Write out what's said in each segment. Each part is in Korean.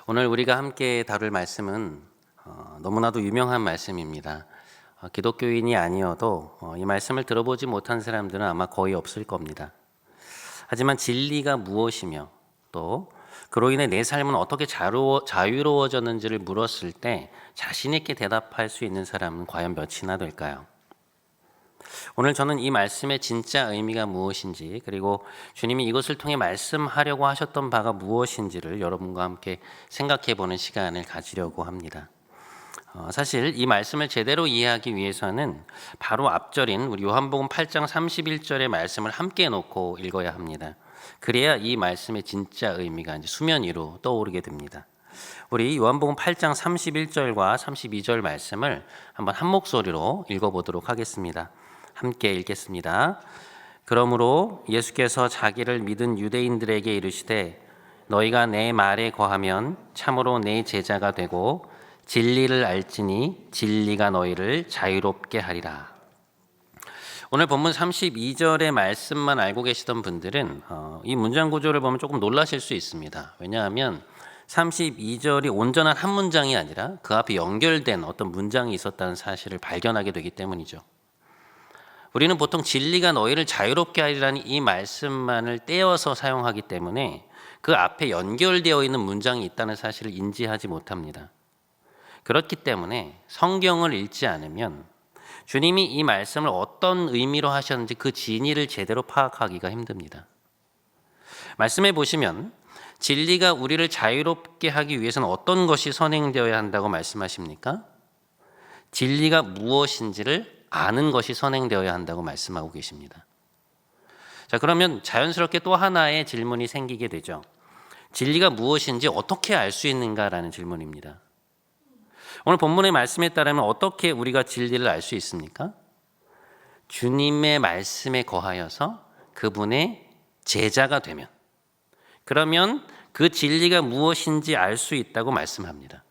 오늘 우리가 함께 다룰 말씀은 너무나도 유명한 말씀입니다. 기독교인이 아니어도 이 말씀을 들어보지 못한 사람들은 아마 거의 없을 겁니다. 하지만 진리가 무엇이며 또 그로 인해 내 삶은 어떻게 자유로워졌는지를 물었을 때 자신 있게 대답할 수 있는 사람은 과연 몇이나 될까요? 오늘 저는 이 말씀의 진짜 의미가 무엇인지, 그리고 주님이 이것을 통해 말씀하려고 하셨던 바가 무엇인지를 여러분과 함께 생각해 보는 시간을 가지려고 합니다. 사실 이 말씀을 제대로 이해하기 위해서는 바로 앞절인 우리 요한복음 8장 31절의 말씀을 함께 놓고 읽어야 합니다. 그래야 이 말씀의 진짜 의미가 이제 수면 위로 떠오르게 됩니다. 우리 요한복음 8장 31절과 32절 말씀을 한번 한 목소리로 읽어보도록 하겠습니다. 함께 읽겠습니다. 그러므로 예수께서 자기를 믿은 유대인들에게 이르시되 너희가 내 말에 거하면 참으로 내 제자가 되고 진리를 알지니 진리가 너희를 자유롭게 하리라. 오늘 본문 32절의 말씀만 알고 계시던 분들은 이 문장 구조를 보면 조금 놀라실 수 있습니다. 왜냐하면 32절이 온전한 한 문장이 아니라 그 앞에 연결된 어떤 문장이 있었다는 사실을 발견하게 되기 때문이죠. 우리는 보통 진리가 너희를 자유롭게 하리라는 이 말씀만을 떼어서 사용하기 때문에 그 앞에 연결되어 있는 문장이 있다는 사실을 인지하지 못합니다. 그렇기 때문에 성경을 읽지 않으면 주님이 이 말씀을 어떤 의미로 하셨는지 그 진위를 제대로 파악하기가 힘듭니다. 말씀해 보시면 진리가 우리를 자유롭게 하기 위해서는 어떤 것이 선행되어야 한다고 말씀하십니까? 진리가 무엇인지를 아는 것이 선행되어야 한다고 말씀하고 계십니다. 자, 그러면 자연스럽게 또 하나의 질문이 생기게 되죠. 진리가 무엇인지 어떻게 알 수 있는가라는 질문입니다. 오늘 본문의 말씀에 따르면 어떻게 우리가 진리를 알 수 있습니까? 주님의 말씀에 거하여서 그분의 제자가 되면, 그러면 그 진리가 무엇인지 알 수 있다고 말씀합니다.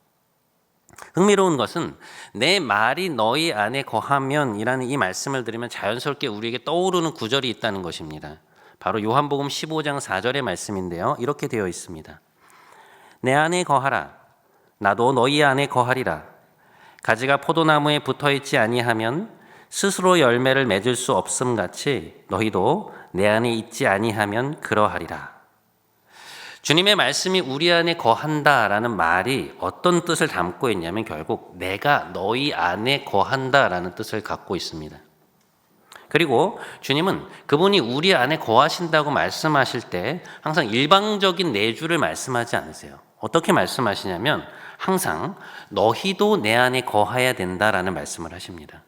흥미로운 것은 내 말이 너희 안에 거하면 이라는 이 말씀을 들으면 자연스럽게 우리에게 떠오르는 구절이 있다는 것입니다. 바로 요한복음 15장 4절의 말씀인데요. 이렇게 되어 있습니다. 내 안에 거하라. 나도 너희 안에 거하리라. 가지가 포도나무에 붙어있지 아니하면 스스로 열매를 맺을 수 없음같이 너희도 내 안에 있지 아니하면 그러하리라. 주님의 말씀이 우리 안에 거한다라는 말이 어떤 뜻을 담고 있냐면 결국 내가 너희 안에 거한다라는 뜻을 갖고 있습니다. 그리고 주님은 그분이 우리 안에 거하신다고 말씀하실 때 항상 일방적인 내주를 말씀하지 않으세요. 어떻게 말씀하시냐면 항상 너희도 내 안에 거해야 된다라는 말씀을 하십니다.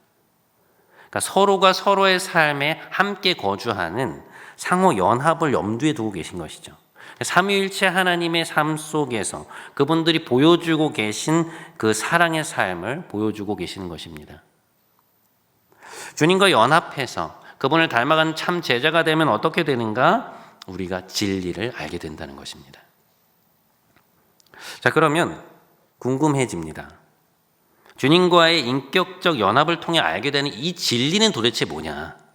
그러니까 서로가 서로의 삶에 함께 거주하는 상호 연합을 염두에 두고 계신 것이죠. 삼위일체 하나님의 삶 속에서 그분들이 보여주고 계신 그 사랑의 삶을 보여주고 계시는 것입니다. 주님과 연합해서 그분을 닮아가는 참 제자가 되면 어떻게 되는가? 우리가 진리를 알게 된다는 것입니다. 자, 그러면 궁금해집니다. 주님과의 인격적 연합을 통해 알게 되는 이 진리는 도대체 뭐냐?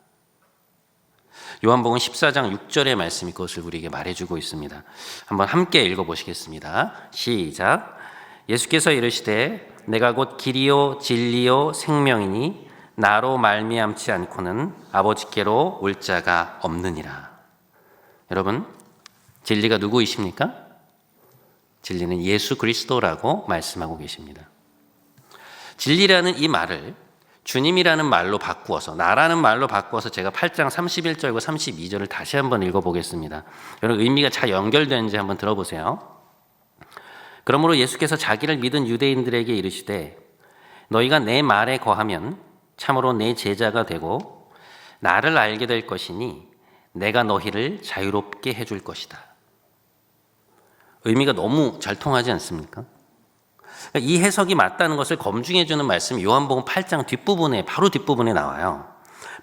요한복음 14장 6절의 말씀이 그것을 우리에게 말해주고 있습니다. 한번 함께 읽어보시겠습니다. 시작. 예수께서 이르시되 내가 곧 길이요 진리요 생명이니 나로 말미암지 않고는 아버지께로 올 자가 없느니라. 여러분, 진리가 누구이십니까? 진리는 예수 그리스도라고 말씀하고 계십니다. 진리라는 이 말을 주님이라는 말로 바꾸어서, 나라는 말로 바꾸어서 제가 8장 31절과 32절을 다시 한번 읽어보겠습니다. 여러분, 의미가 잘 연결되는지 한번 들어보세요. 그러므로 예수께서 자기를 믿은 유대인들에게 이르시되 너희가 내 말에 거하면 참으로 내 제자가 되고 나를 알게 될 것이니 내가 너희를 자유롭게 해줄 것이다. 의미가 너무 잘 통하지 않습니까? 이 해석이 맞다는 것을 검증해 주는 말씀이 요한복음 8장 뒷부분에, 바로 뒷부분에 나와요.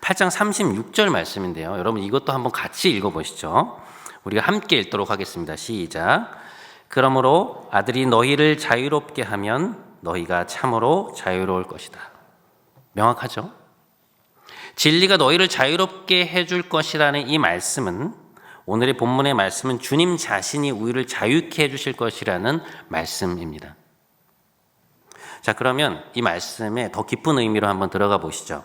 8장 36절 말씀인데요. 여러분, 이것도 한번 같이 읽어보시죠. 우리가 함께 읽도록 하겠습니다. 시작. 그러므로 아들이 너희를 자유롭게 하면 너희가 참으로 자유로울 것이다. 명확하죠? 진리가 너희를 자유롭게 해줄 것이라는 이 말씀은 오늘의 본문의 말씀은 주님 자신이 우리를 자유케 해주실 것이라는 말씀입니다. 자, 그러면 이 말씀에 더 깊은 의미로 한번 들어가 보시죠.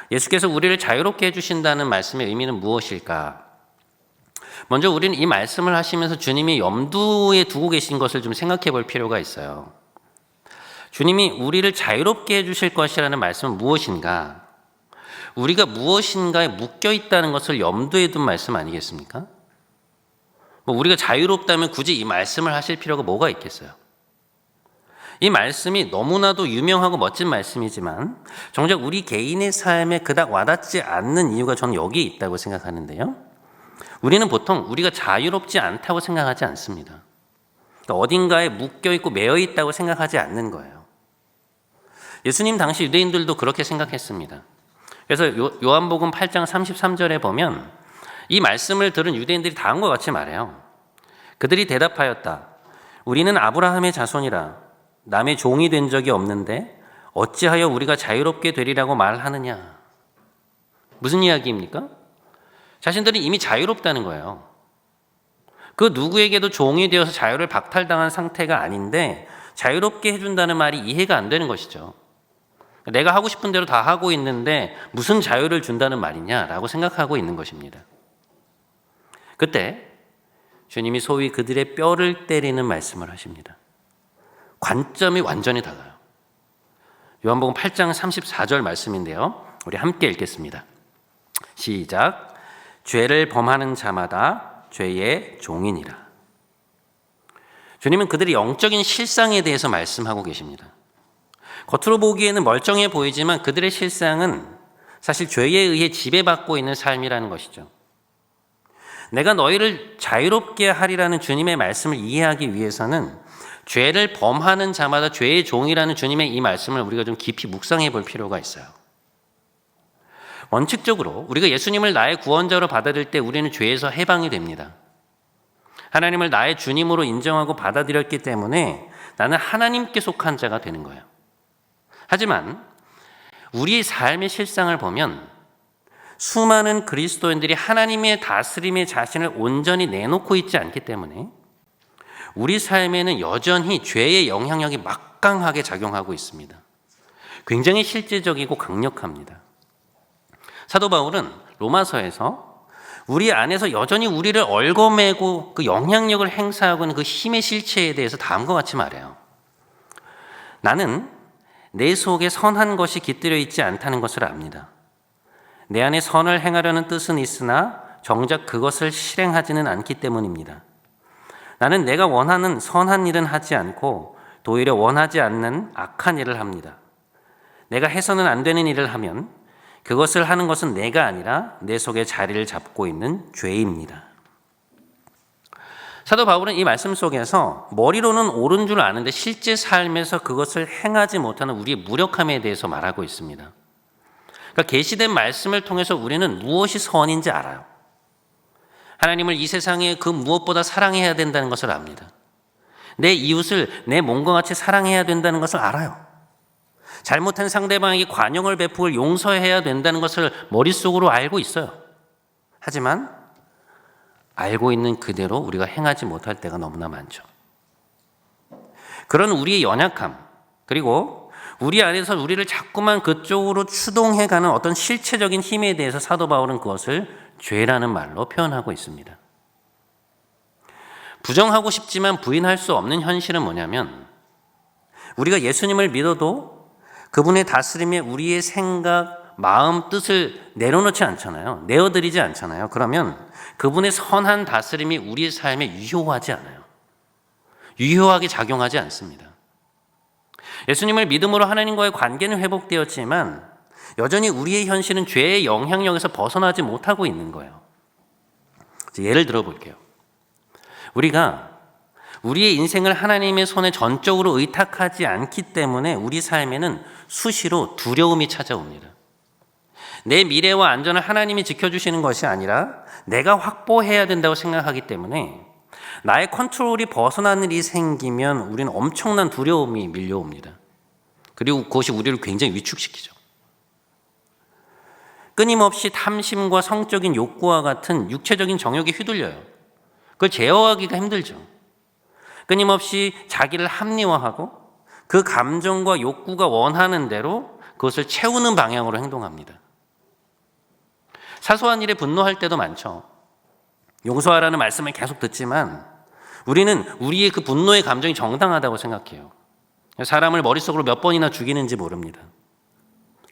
예수께서 우리를 자유롭게 해주신다는 말씀의 의미는 무엇일까? 먼저 우리는 이 말씀을 하시면서 주님이 염두에 두고 계신 것을 좀 생각해 볼 필요가 있어요. 주님이 우리를 자유롭게 해주실 것이라는 말씀은 무엇인가? 우리가 무엇인가에 묶여 있다는 것을 염두에 둔 말씀 아니겠습니까? 우리가 자유롭다면 굳이 이 말씀을 하실 필요가 뭐가 있겠어요? 이 말씀이 너무나도 유명하고 멋진 말씀이지만 정작 우리 개인의 삶에 그닥 와닿지 않는 이유가 저는 여기에 있다고 생각하는데요. 우리는 보통 우리가 자유롭지 않다고 생각하지 않습니다. 어딘가에 묶여있고 매여있다고 생각하지 않는 거예요. 예수님 당시 유대인들도 그렇게 생각했습니다. 그래서 요한복음 8장 33절에 보면 이 말씀을 들은 유대인들이 다음과 같이 말해요. 그들이 대답하였다. 우리는 아브라함의 자손이라 남의 종이 된 적이 없는데 어찌하여 우리가 자유롭게 되리라고 말하느냐. 무슨 이야기입니까? 자신들이 이미 자유롭다는 거예요. 그 누구에게도 종이 되어서 자유를 박탈당한 상태가 아닌데 자유롭게 해준다는 말이 이해가 안 되는 것이죠. 내가 하고 싶은 대로 다 하고 있는데 무슨 자유를 준다는 말이냐라고 생각하고 있는 것입니다. 그때 주님이 소위 그들의 뼈를 때리는 말씀을 하십니다. 관점이 완전히 달라요. 요한복음 8장 34절 말씀인데요. 우리 함께 읽겠습니다. 시작. 죄를 범하는 자마다 죄의 종이니라. 주님은 그들의 영적인 실상에 대해서 말씀하고 계십니다. 겉으로 보기에는 멀쩡해 보이지만 그들의 실상은 사실 죄에 의해 지배받고 있는 삶이라는 것이죠. 내가 너희를 자유롭게 하리라는 주님의 말씀을 이해하기 위해서는 죄를 범하는 자마다 죄의 종이라는 주님의 이 말씀을 우리가 좀 깊이 묵상해 볼 필요가 있어요. 원칙적으로 우리가 예수님을 나의 구원자로 받아들일 때 우리는 죄에서 해방이 됩니다. 하나님을 나의 주님으로 인정하고 받아들였기 때문에 나는 하나님께 속한 자가 되는 거예요. 하지만 우리의 삶의 실상을 보면 수많은 그리스도인들이 하나님의 다스림에 자신을 온전히 내놓고 있지 않기 때문에 우리 삶에는 여전히 죄의 영향력이 막강하게 작용하고 있습니다. 굉장히 실제적이고 강력합니다. 사도 바울은 로마서에서 우리 안에서 여전히 우리를 얽어매고 그 영향력을 행사하고 있는 그 힘의 실체에 대해서 다음과 같이 말해요. 나는 내 속에 선한 것이 깃들여 있지 않다는 것을 압니다. 내 안에 선을 행하려는 뜻은 있으나 정작 그것을 실행하지는 않기 때문입니다. 나는 내가 원하는 선한 일은 하지 않고 오히려 원하지 않는 악한 일을 합니다. 내가 해서는 안 되는 일을 하면 그것을 하는 것은 내가 아니라 내 속에 자리를 잡고 있는 죄입니다. 사도 바울은 이 말씀 속에서 머리로는 옳은 줄 아는데 실제 삶에서 그것을 행하지 못하는 우리의 무력함에 대해서 말하고 있습니다. 그러니까 계시된 말씀을 통해서 우리는 무엇이 선인지 알아요. 하나님을 이 세상에 그 무엇보다 사랑해야 된다는 것을 압니다. 내 이웃을 내 몸과 같이 사랑해야 된다는 것을 알아요. 잘못한 상대방에게 관용을 베풀 용서해야 된다는 것을 머릿속으로 알고 있어요. 하지만 알고 있는 그대로 우리가 행하지 못할 때가 너무나 많죠. 그런 우리의 연약함, 그리고 우리 안에서 우리를 자꾸만 그쪽으로 추동해가는 어떤 실체적인 힘에 대해서 사도 바울은 그것을 죄라는 말로 표현하고 있습니다. 부정하고 싶지만 부인할 수 없는 현실은 뭐냐면 우리가 예수님을 믿어도 그분의 다스림에 우리의 생각, 마음, 뜻을 내려놓지 않잖아요. 내어드리지 않잖아요. 그러면 그분의 선한 다스림이 우리의 삶에 유효하지 않아요. 유효하게 작용하지 않습니다. 예수님을 믿음으로 하나님과의 관계는 회복되었지만 여전히 우리의 현실은 죄의 영향력에서 벗어나지 못하고 있는 거예요. 예를 들어 볼게요. 우리가 우리의 인생을 하나님의 손에 전적으로 의탁하지 않기 때문에 우리 삶에는 수시로 두려움이 찾아옵니다. 내 미래와 안전을 하나님이 지켜주시는 것이 아니라 내가 확보해야 된다고 생각하기 때문에 나의 컨트롤이 벗어나는 일이 생기면 우리는 엄청난 두려움이 밀려옵니다. 그리고 그것이 우리를 굉장히 위축시키죠. 끊임없이 탐심과 성적인 욕구와 같은 육체적인 정욕에 휘둘려요. 그걸 제어하기가 힘들죠. 끊임없이 자기를 합리화하고 그 감정과 욕구가 원하는 대로 그것을 채우는 방향으로 행동합니다. 사소한 일에 분노할 때도 많죠. 용서하라는 말씀을 계속 듣지만 우리는 우리의 그 분노의 감정이 정당하다고 생각해요. 사람을 머릿속으로 몇 번이나 죽이는지 모릅니다.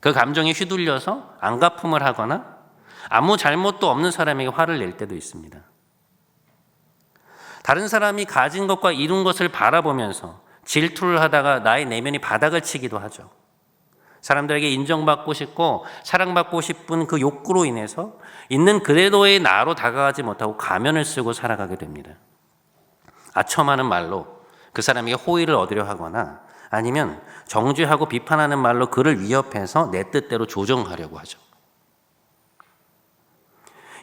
그 감정에 휘둘려서 안갚음을 하거나 아무 잘못도 없는 사람에게 화를 낼 때도 있습니다. 다른 사람이 가진 것과 이룬 것을 바라보면서 질투를 하다가 나의 내면이 바닥을 치기도 하죠. 사람들에게 인정받고 싶고 사랑받고 싶은 그 욕구로 인해서 있는 그대로의 나로 다가가지 못하고 가면을 쓰고 살아가게 됩니다. 아첨하는 말로 그 사람에게 호의를 얻으려 하거나 아니면 정죄하고 비판하는 말로 그를 위협해서 내 뜻대로 조정하려고 하죠.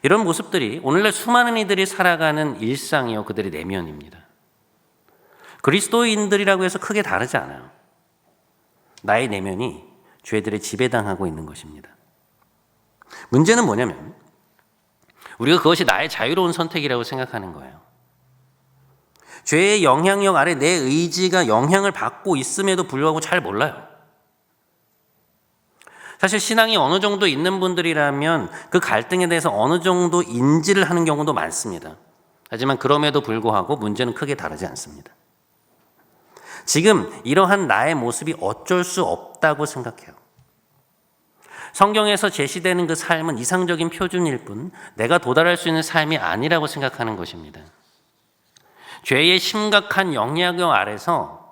이런 모습들이 오늘날 수많은 이들이 살아가는 일상이요, 그들의 내면입니다. 그리스도인들이라고 해서 크게 다르지 않아요. 나의 내면이 죄들에 지배당하고 있는 것입니다. 문제는 뭐냐면 우리가 그것이 나의 자유로운 선택이라고 생각하는 거예요. 죄의 영향력 아래 내 의지가 영향을 받고 있음에도 불구하고 잘 몰라요. 사실 신앙이 어느 정도 있는 분들이라면 그 갈등에 대해서 어느 정도 인지를 하는 경우도 많습니다. 하지만 그럼에도 불구하고 문제는 크게 다르지 않습니다. 지금 이러한 나의 모습이 어쩔 수 없다고 생각해요. 성경에서 제시되는 그 삶은 이상적인 표준일 뿐 내가 도달할 수 있는 삶이 아니라고 생각하는 것입니다. 죄의 심각한 영향력 아래서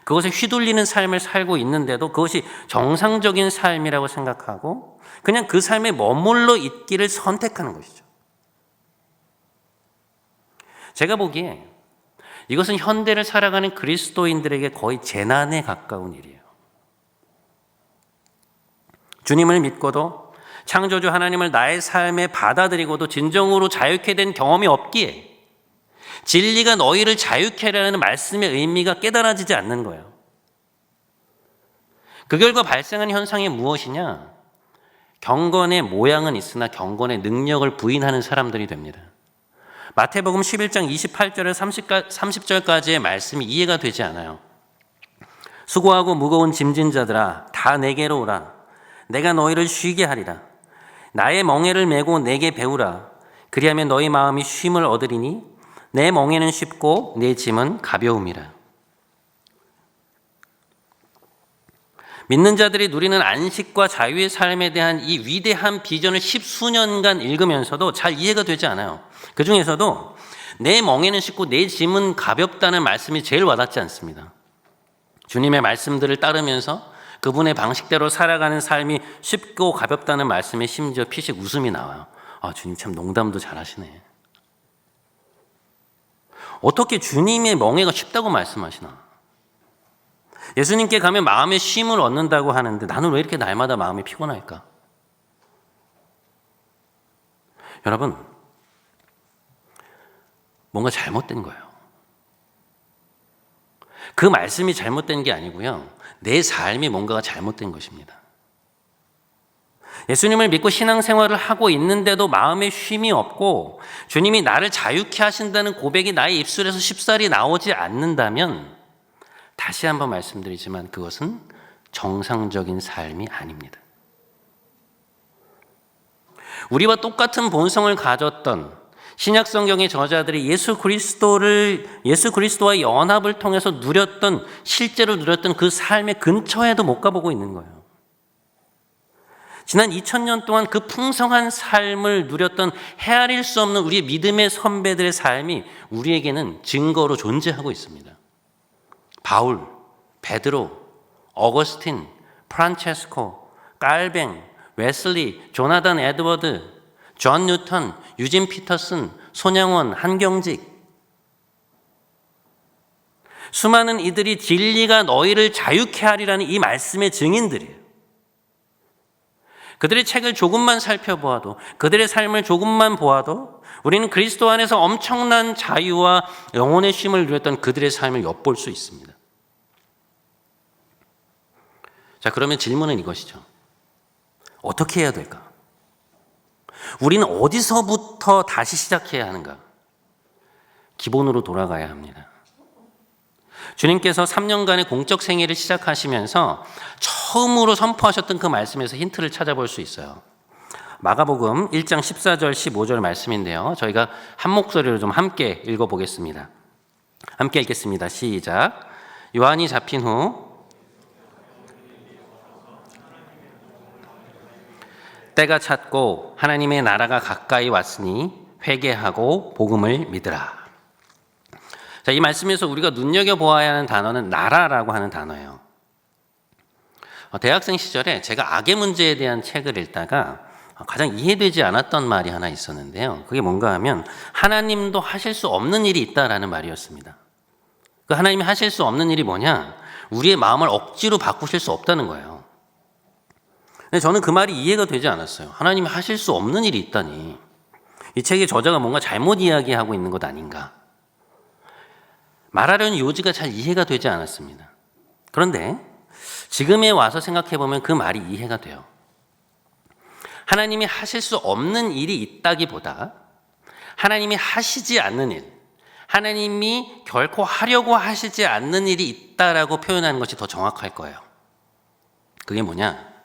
그것에 휘둘리는 삶을 살고 있는데도 그것이 정상적인 삶이라고 생각하고 그냥 그 삶에 머물러 있기를 선택하는 것이죠. 제가 보기에 이것은 현대를 살아가는 그리스도인들에게 거의 재난에 가까운 일이에요. 주님을 믿고도 창조주 하나님을 나의 삶에 받아들이고도 진정으로 자유케 된 경험이 없기에 진리가 너희를 자유케 하라는 말씀의 의미가 깨달아지지 않는 거예요. 그 결과 발생한 현상이 무엇이냐? 경건의 모양은 있으나 경건의 능력을 부인하는 사람들이 됩니다. 마태복음 11장 28절에서 30절까지의 말씀이 이해가 되지 않아요. 수고하고 무거운 짐진 자들아 다 내게로 오라. 내가 너희를 쉬게 하리라. 나의 멍에를 메고 내게 배우라. 그리하면 너희 마음이 쉼을 얻으리니 내 멍에는 쉽고 내 짐은 가벼움이라. 믿는 자들이 누리는 안식과 자유의 삶에 대한 이 위대한 비전을 10수년간 읽으면서도 잘 이해가 되지 않아요. 그 중에서도 내 멍에는 쉽고 내 짐은 가볍다는 말씀이 제일 와닿지 않습니다. 주님의 말씀들을 따르면서 그분의 방식대로 살아가는 삶이 쉽고 가볍다는 말씀에 심지어 피식 웃음이 나와요. 아, 주님 참 농담도 잘하시네. 어떻게 주님의 멍에가 쉽다고 말씀하시나? 예수님께 가면 마음의 쉼을 얻는다고 하는데 나는 왜 이렇게 날마다 마음이 피곤할까? 여러분, 뭔가 잘못된 거예요. 그 말씀이 잘못된 게 아니고요. 내 삶이 뭔가가 잘못된 것입니다. 예수님을 믿고 신앙생활을 하고 있는데도 마음에 쉼이 없고 주님이 나를 자유케 하신다는 고백이 나의 입술에서 쉽사리 나오지 않는다면 다시 한번 말씀드리지만 그것은 정상적인 삶이 아닙니다. 우리와 똑같은 본성을 가졌던 신약 성경의 저자들이 예수 그리스도와의 연합을 통해서 실제로 누렸던 그 삶의 근처에도 못 가보고 있는 거예요. 지난 2000년 동안 그 풍성한 삶을 누렸던 헤아릴 수 없는 우리의 믿음의 선배들의 삶이 우리에게는 증거로 존재하고 있습니다. 바울, 베드로, 어거스틴, 프란체스코, 깔뱅, 웨슬리, 조나단 에드워드, 존 뉴턴, 유진 피터슨, 손양원, 한경직. 수많은 이들이 진리가 너희를 자유케 하리라는 이 말씀의 증인들이에요. 그들의 책을 조금만 살펴보아도, 그들의 삶을 조금만 보아도 우리는 그리스도 안에서 엄청난 자유와 영혼의 쉼을 누렸던 그들의 삶을 엿볼 수 있습니다. 자, 그러면 질문은 이것이죠. 어떻게 해야 될까? 우리는 어디서부터 다시 시작해야 하는가? 기본으로 돌아가야 합니다. 주님께서 3년간의 공적 생애를 시작하시면서 처음으로 선포하셨던 그 말씀에서 힌트를 찾아볼 수 있어요. 마가복음 1장 14절 15절 말씀인데요. 저희가 한 목소리로 좀 함께 읽어보겠습니다. 함께 읽겠습니다. 시작. 요한이 잡힌 후 때가 찼고 하나님의 나라가 가까이 왔으니 회개하고 복음을 믿으라. 자, 이 말씀에서 우리가 눈여겨보아야 하는 단어는 나라라고 하는 단어예요. 대학생 시절에 제가 악의 문제에 대한 책을 읽다가 가장 이해되지 않았던 말이 하나 있었는데요. 그게 뭔가 하면 하나님도 하실 수 없는 일이 있다라는 말이었습니다. 그 하나님이 하실 수 없는 일이 뭐냐? 우리의 마음을 억지로 바꾸실 수 없다는 거예요. 근데 저는 그 말이 이해가 되지 않았어요. 하나님이 하실 수 없는 일이 있다니. 이 책의 저자가 뭔가 잘못 이야기하고 있는 것 아닌가. 말하려는 요지가 잘 이해가 되지 않았습니다. 그런데 지금에 와서 생각해보면 그 말이 이해가 돼요. 하나님이 하실 수 없는 일이 있다기보다 하나님이 하시지 않는 일, 하나님이 결코 하려고 하시지 않는 일이 있다라고 표현하는 것이 더 정확할 거예요. 그게 뭐냐?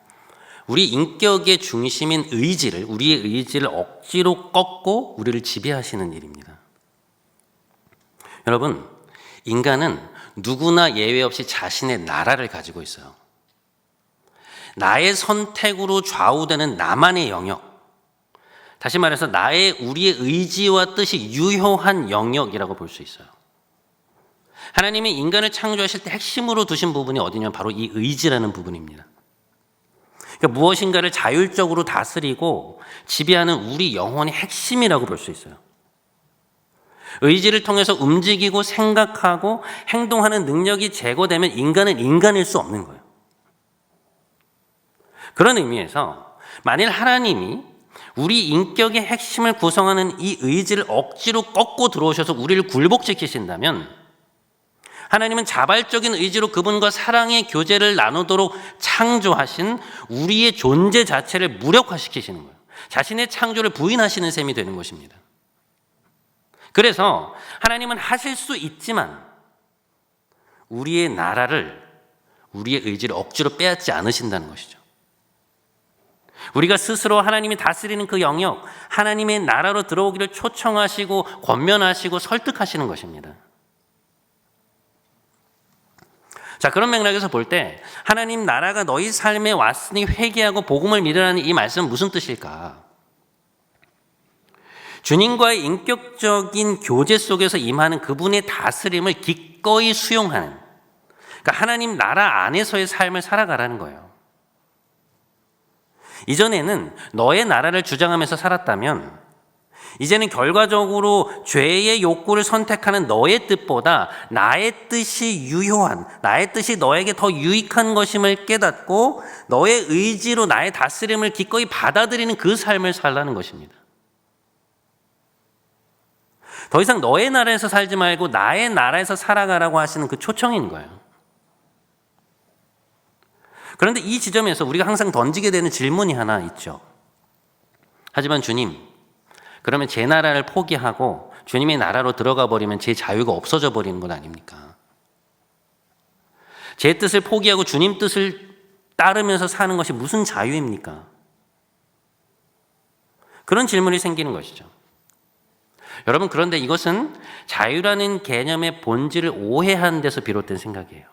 우리 인격의 중심인 의지를, 우리의 의지를 억지로 꺾고 우리를 지배하시는 일입니다. 여러분, 인간은 누구나 예외 없이 자신의 나라를 가지고 있어요. 나의 선택으로 좌우되는 나만의 영역, 다시 말해서 우리의 의지와 뜻이 유효한 영역이라고 볼 수 있어요. 하나님이 인간을 창조하실 때 핵심으로 두신 부분이 어디냐면 바로 이 의지라는 부분입니다. 그러니까 무엇인가를 자율적으로 다스리고 지배하는 우리 영혼의 핵심이라고 볼 수 있어요. 의지를 통해서 움직이고 생각하고 행동하는 능력이 제거되면 인간은 인간일 수 없는 거예요. 그런 의미에서 만일 하나님이 우리 인격의 핵심을 구성하는 이 의지를 억지로 꺾고 들어오셔서 우리를 굴복시키신다면 하나님은 자발적인 의지로 그분과 사랑의 교제를 나누도록 창조하신 우리의 존재 자체를 무력화시키시는 거예요. 자신의 창조를 부인하시는 셈이 되는 것입니다. 그래서 하나님은 하실 수 있지만 우리의 나라를, 우리의 의지를 억지로 빼앗지 않으신다는 것이죠. 우리가 스스로 하나님이 다스리는 그 영역, 하나님의 나라로 들어오기를 초청하시고 권면하시고 설득하시는 것입니다. 자, 그런 맥락에서 볼 때 하나님 나라가 너희 삶에 왔으니 회개하고 복음을 믿으라는 이 말씀은 무슨 뜻일까? 주님과의 인격적인 교제 속에서 임하는 그분의 다스림을 기꺼이 수용하는, 그러니까 하나님 나라 안에서의 삶을 살아가라는 거예요. 이전에는 너의 나라를 주장하면서 살았다면 이제는 결과적으로 죄의 욕구를 선택하는 너의 뜻보다 나의 뜻이 유효한, 나의 뜻이 너에게 더 유익한 것임을 깨닫고 너의 의지로 나의 다스림을 기꺼이 받아들이는 그 삶을 살라는 것입니다. 더 이상 너의 나라에서 살지 말고 나의 나라에서 살아가라고 하시는 그 초청인 거예요. 그런데 이 지점에서 우리가 항상 던지게 되는 질문이 하나 있죠. 하지만 주님, 그러면 제 나라를 포기하고 주님의 나라로 들어가 버리면 제 자유가 없어져 버리는 건 아닙니까? 제 뜻을 포기하고 주님 뜻을 따르면서 사는 것이 무슨 자유입니까? 그런 질문이 생기는 것이죠. 여러분, 그런데 이것은 자유라는 개념의 본질을 오해한 데서 비롯된 생각이에요.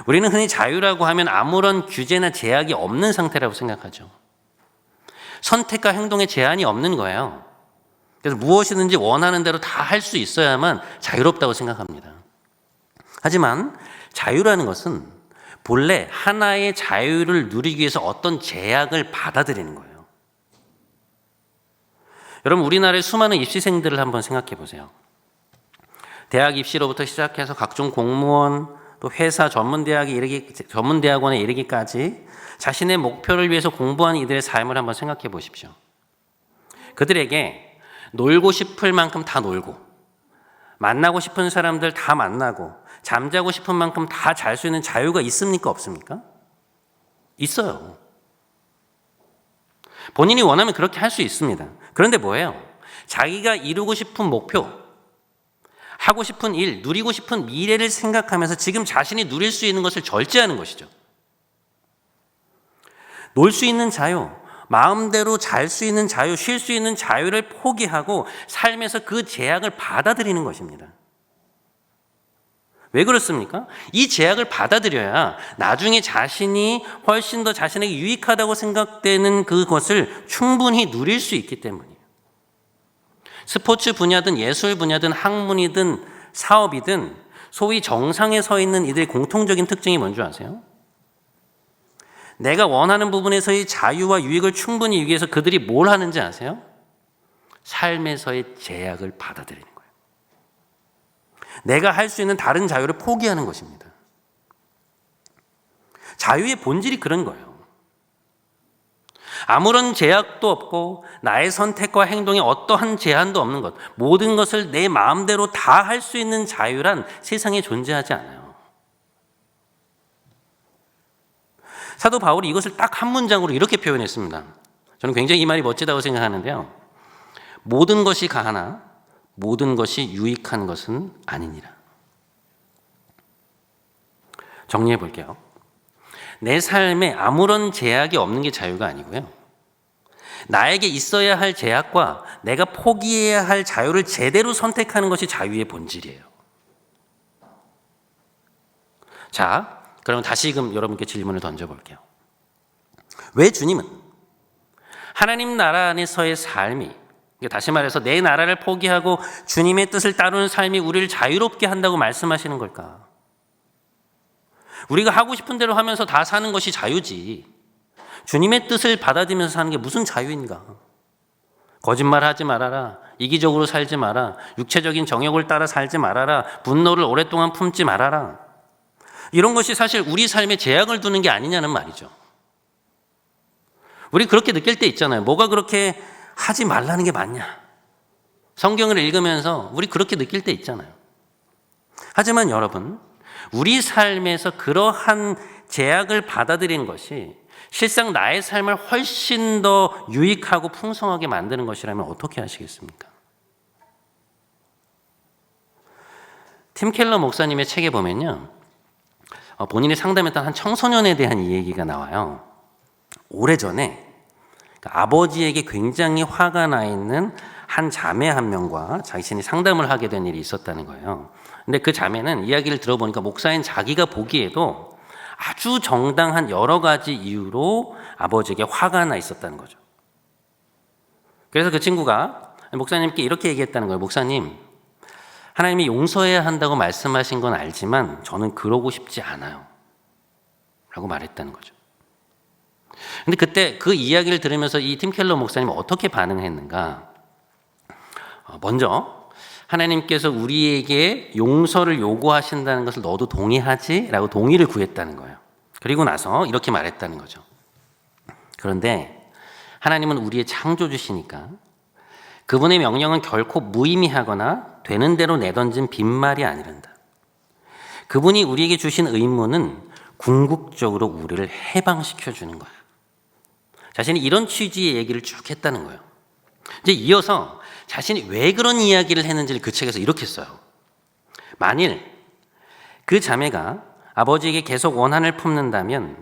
우리는 흔히 자유라고 하면 아무런 규제나 제약이 없는 상태라고 생각하죠. 선택과 행동에 제한이 없는 거예요. 그래서 무엇이든지 원하는 대로 다 할 수 있어야만 자유롭다고 생각합니다. 하지만 자유라는 것은 본래 하나의 자유를 누리기 위해서 어떤 제약을 받아들이는 거예요. 여러분, 우리나라의 수많은 입시생들을 한번 생각해 보세요. 대학 입시로부터 시작해서 각종 공무원, 또 회사 전문대학원에 이르기까지 자신의 목표를 위해서 공부하는 이들의 삶을 한번 생각해 보십시오. 그들에게 놀고 싶을 만큼 다 놀고, 만나고 싶은 사람들 다 만나고, 잠자고 싶은 만큼 다 잘 수 있는 자유가 있습니까? 없습니까? 있어요. 본인이 원하면 그렇게 할 수 있습니다. 그런데 뭐예요? 자기가 이루고 싶은 목표, 하고 싶은 일, 누리고 싶은 미래를 생각하면서 지금 자신이 누릴 수 있는 것을 절제하는 것이죠. 놀 수 있는 자유, 마음대로 잘 수 있는 자유, 쉴 수 있는 자유를 포기하고 삶에서 그 제약을 받아들이는 것입니다. 왜 그렇습니까? 이 제약을 받아들여야 나중에 자신이 훨씬 더 자신에게 유익하다고 생각되는 그것을 충분히 누릴 수 있기 때문이에요. 스포츠 분야든 예술 분야든 학문이든 사업이든 소위 정상에 서 있는 이들의 공통적인 특징이 뭔지 아세요? 내가 원하는 부분에서의 자유와 유익을 충분히 유기 위해서 그들이 뭘 하는지 아세요? 삶에서의 제약을 받아들이는 거예요. 내가 할 수 있는 다른 자유를 포기하는 것입니다. 자유의 본질이 그런 거예요. 아무런 제약도 없고 나의 선택과 행동에 어떠한 제한도 없는 것, 모든 것을 내 마음대로 다 할 수 있는 자유란 세상에 존재하지 않아요. 사도 바울이 이것을 딱 한 문장으로 이렇게 표현했습니다. 저는 굉장히 이 말이 멋지다고 생각하는데요. 모든 것이 가하나 모든 것이 유익한 것은 아니니라. 정리해 볼게요. 내 삶에 아무런 제약이 없는 게 자유가 아니고요. 나에게 있어야 할 제약과 내가 포기해야 할 자유를 제대로 선택하는 것이 자유의 본질이에요. 자, 그럼 다시금 여러분께 질문을 던져볼게요. 왜 주님은 하나님 나라 안에서의 삶이, 다시 말해서 내 나라를 포기하고 주님의 뜻을 따르는 삶이 우리를 자유롭게 한다고 말씀하시는 걸까? 우리가 하고 싶은 대로 하면서 다 사는 것이 자유지, 주님의 뜻을 받아들이면서 사는 게 무슨 자유인가? 거짓말하지 말아라, 이기적으로 살지 마라, 육체적인 정욕을 따라 살지 말아라, 분노를 오랫동안 품지 말아라, 이런 것이 사실 우리 삶에 제약을 두는 게 아니냐는 말이죠. 우리 그렇게 느낄 때 있잖아요. 뭐가 그렇게 하지 말라는 게 맞냐? 성경을 읽으면서 우리 그렇게 느낄 때 있잖아요. 하지만 여러분, 우리 삶에서 그러한 제약을 받아들이는 것이 실상 나의 삶을 훨씬 더 유익하고 풍성하게 만드는 것이라면 어떻게 하시겠습니까? 팀 켈러 목사님의 책에 보면요, 본인이 상담했던 한 청소년에 대한 이 얘기가 나와요. 오래전에 아버지에게 굉장히 화가 나 있는 한 자매 한 명과 자신이 상담을 하게 된 일이 있었다는 거예요. 근데 그 자매는 이야기를 들어보니까 목사인 자기가 보기에도 아주 정당한 여러 가지 이유로 아버지에게 화가 나 있었다는 거죠. 그래서 그 친구가 목사님께 이렇게 얘기했다는 거예요. 목사님, 하나님이 용서해야 한다고 말씀하신 건 알지만 저는 그러고 싶지 않아요 라고 말했다는 거죠. 근데 그때 그 이야기를 들으면서 이 팀 켈러 목사님은 어떻게 반응했는가? 먼저 하나님께서 우리에게 용서를 요구하신다는 것을 너도 동의하지? 라고 동의를 구했다는 거예요. 그리고 나서 이렇게 말했다는 거죠. 그런데 하나님은 우리의 창조주시니까 그분의 명령은 결코 무의미하거나 되는 대로 내던진 빈말이 아니란다. 그분이 우리에게 주신 의무는 궁극적으로 우리를 해방시켜 주는 거야. 자신이 이런 취지의 얘기를 쭉 했다는 거예요. 이제 이어서 자신이 왜 그런 이야기를 했는지를 그 책에서 이렇게 써요. 만일 그 자매가 아버지에게 계속 원한을 품는다면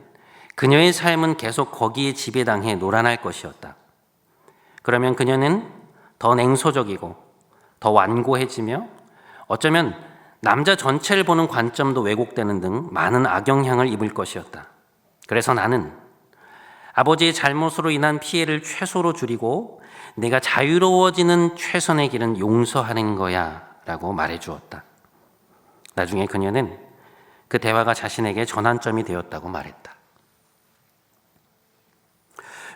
그녀의 삶은 계속 거기에 지배당해 노란할 것이었다. 그러면 그녀는 더 냉소적이고 더 완고해지며 어쩌면 남자 전체를 보는 관점도 왜곡되는 등 많은 악영향을 입을 것이었다. 그래서 나는 아버지의 잘못으로 인한 피해를 최소로 줄이고 내가 자유로워지는 최선의 길은 용서하는 거야 라고 말해주었다. 나중에 그녀는 그 대화가 자신에게 전환점이 되었다고 말했다.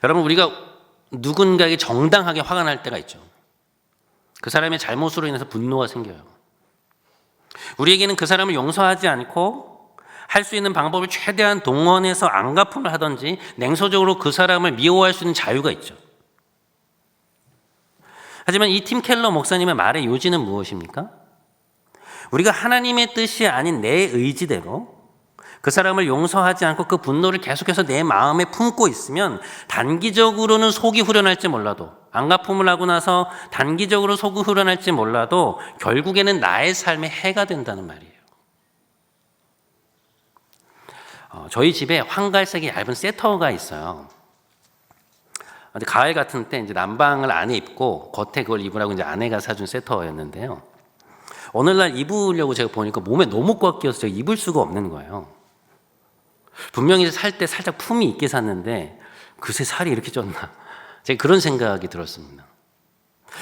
여러분, 우리가 누군가에게 정당하게 화가 날 때가 있죠. 그 사람의 잘못으로 인해서 분노가 생겨요. 우리에게는 그 사람을 용서하지 않고 할 수 있는 방법을 최대한 동원해서 안갚음을 하든지 냉소적으로 그 사람을 미워할 수 있는 자유가 있죠. 하지만 이 팀 켈러 목사님의 말의 요지는 무엇입니까? 우리가 하나님의 뜻이 아닌 내 의지대로 그 사람을 용서하지 않고 그 분노를 계속해서 내 마음에 품고 있으면 단기적으로는 속이 후련할지 몰라도, 안 갚음을 하고 나서 단기적으로 속이 후련할지 몰라도 결국에는 나의 삶에 해가 된다는 말이에요. 저희 집에 황갈색의 얇은 세터가 있어요. 근데 가을 같은 때 이제 난방을 안에 입고 겉에 그걸 입으라고 이제 아내가 사준 세터였는데요. 어느 날 입으려고 제가 보니까 몸에 너무 꽉 끼어서 제가 입을 수가 없는 거예요. 분명히 살 때 살짝 품이 있게 샀는데 그새 살이 이렇게 쪘나? 제가 그런 생각이 들었습니다.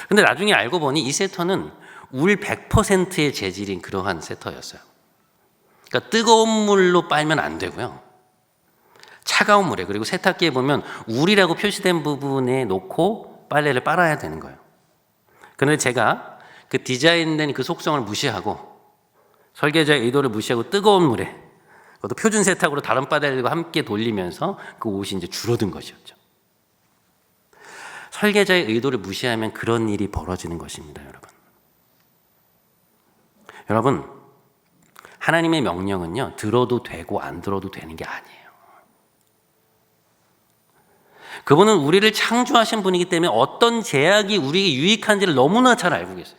근데 나중에 알고 보니 이 세터는 울 100%의 재질인 그러한 세터였어요. 그러니까 뜨거운 물로 빨면 안 되고요. 차가운 물에, 그리고 세탁기에 보면 울이라고 표시된 부분에 놓고 빨래를 빨아야 되는 거예요. 그런데 제가 그 디자인된 그 속성을 무시하고, 설계자의 의도를 무시하고 뜨거운 물에, 그것도 표준 세탁으로 다른 빨래들과 함께 돌리면서 그 옷이 이제 줄어든 것이었죠. 설계자의 의도를 무시하면 그런 일이 벌어지는 것입니다, 여러분. 여러분, 하나님의 명령은요, 들어도 되고 안 들어도 되는 게 아니에요. 그분은 우리를 창조하신 분이기 때문에 어떤 제약이 우리에게 유익한지를 너무나 잘 알고 계세요.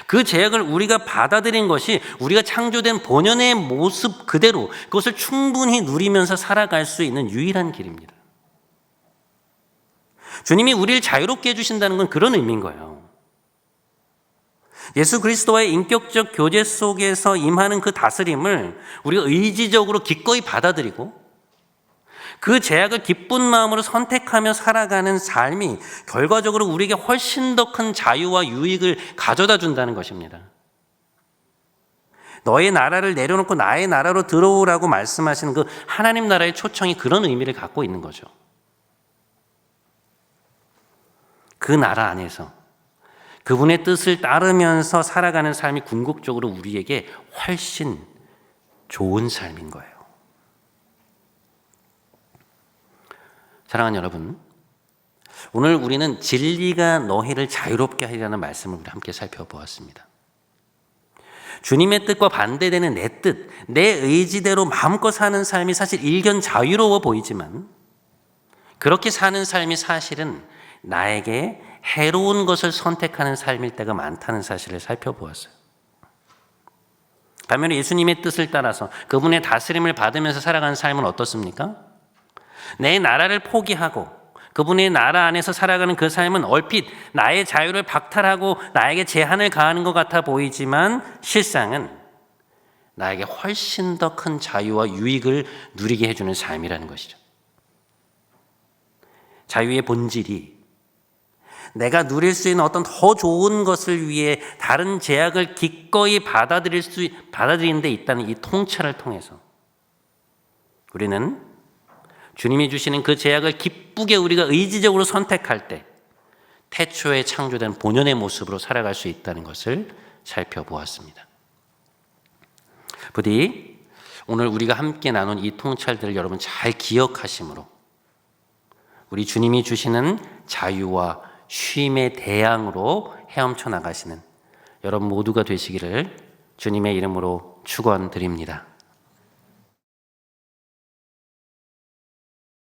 그 제약을 우리가 받아들인 것이 우리가 창조된 본연의 모습 그대로 그것을 충분히 누리면서 살아갈 수 있는 유일한 길입니다. 주님이 우리를 자유롭게 해주신다는 건 그런 의미인 거예요. 예수 그리스도와의 인격적 교제 속에서 임하는 그 다스림을 우리가 의지적으로 기꺼이 받아들이고 그 제약을 기쁜 마음으로 선택하며 살아가는 삶이 결과적으로 우리에게 훨씬 더 큰 자유와 유익을 가져다 준다는 것입니다. 너의 나라를 내려놓고 나의 나라로 들어오라고 말씀하시는 그 하나님 나라의 초청이 그런 의미를 갖고 있는 거죠. 그 나라 안에서 그분의 뜻을 따르면서 살아가는 삶이 궁극적으로 우리에게 훨씬 좋은 삶인 거예요. 사랑하는 여러분, 오늘 우리는 진리가 너희를 자유롭게 하리라는 말씀을 우리 함께 살펴보았습니다. 주님의 뜻과 반대되는 내 뜻, 내 의지대로 마음껏 사는 삶이 사실 일견 자유로워 보이지만 그렇게 사는 삶이 사실은 나에게 해로운 것을 선택하는 삶일 때가 많다는 사실을 살펴보았어요. 반면에 예수님의 뜻을 따라서 그분의 다스림을 받으면서 살아가는 삶은 어떻습니까? 내 나라를 포기하고 그분의 나라 안에서 살아가는 그 삶은 얼핏 나의 자유를 박탈하고 나에게 제한을 가하는 것 같아 보이지만 실상은 나에게 훨씬 더 큰 자유와 유익을 누리게 해주는 삶이라는 것이죠. 자유의 본질이 내가 누릴 수 있는 어떤 더 좋은 것을 위해 다른 제약을 기꺼이 받아들이는 데 있다는 이 통찰을 통해서 우리는 주님이 주시는 그 제약을 기쁘게 우리가 의지적으로 선택할 때 태초에 창조된 본연의 모습으로 살아갈 수 있다는 것을 살펴보았습니다. 부디 오늘 우리가 함께 나눈 이 통찰들을 여러분 잘 기억하심으로 우리 주님이 주시는 자유와 쉼의 대양으로 헤엄쳐 나가시는 여러분 모두가 되시기를 주님의 이름으로 축원드립니다.